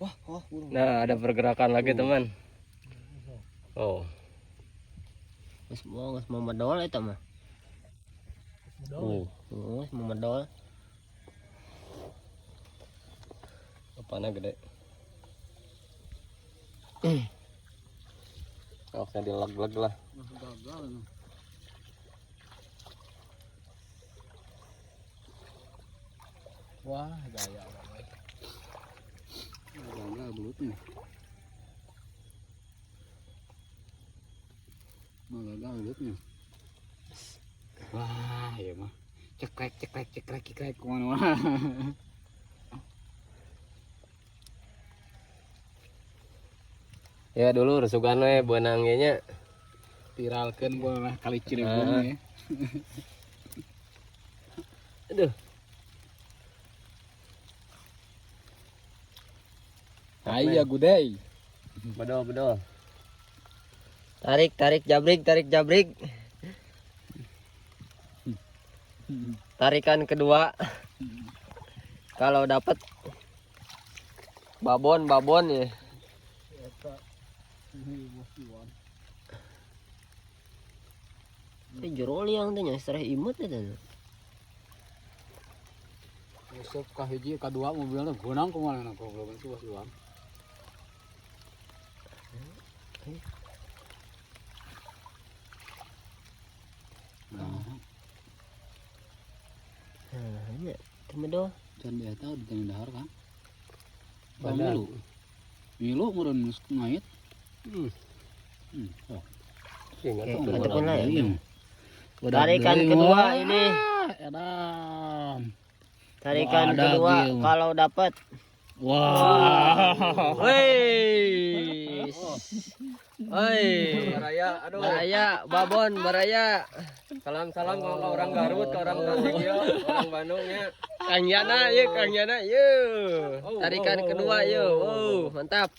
Wah, Nah, ada pergerakan lagi, teman. Oh. geus mau medol eta mah. Geus mau medol. Apanya gede. Oke, dilag-lag lah. Wah, gaya banget. Gagal belutnya. Gagal belutnya. Wah, ya mah. Cekrek kemana-mana. Ya dulu resukan we beunang ge nya. Viralkeun gua kali Cirebon ya. Aduh. Aya gudai. Bedol. Tarik jabrik. Tarikan kedua. Kalau dapat babon ya. Jero liang teh nya sereh imut eta. Besok ka hiji ka dua mobilna gonang kumaha goblok itu wasiwan. Nah, nya teu medol. Can dia tahu di tengah dahar kan. Badan. Milu meureun geus ngait. Oh. Ingat Oke, tuh, ataupun malam. lain. Tarikan kedua ini. Edan. Tarikan Wah, ada kedua lagi. kalau dapat. Wah. Wih. Baraya, aduh. Baraya, babon, baraya. Salam ke orang Garut, ke orang Tasikmalaya, orang Bandung ya. Kang Yana, yuk. Tarikan kedua, yuk. Mantap.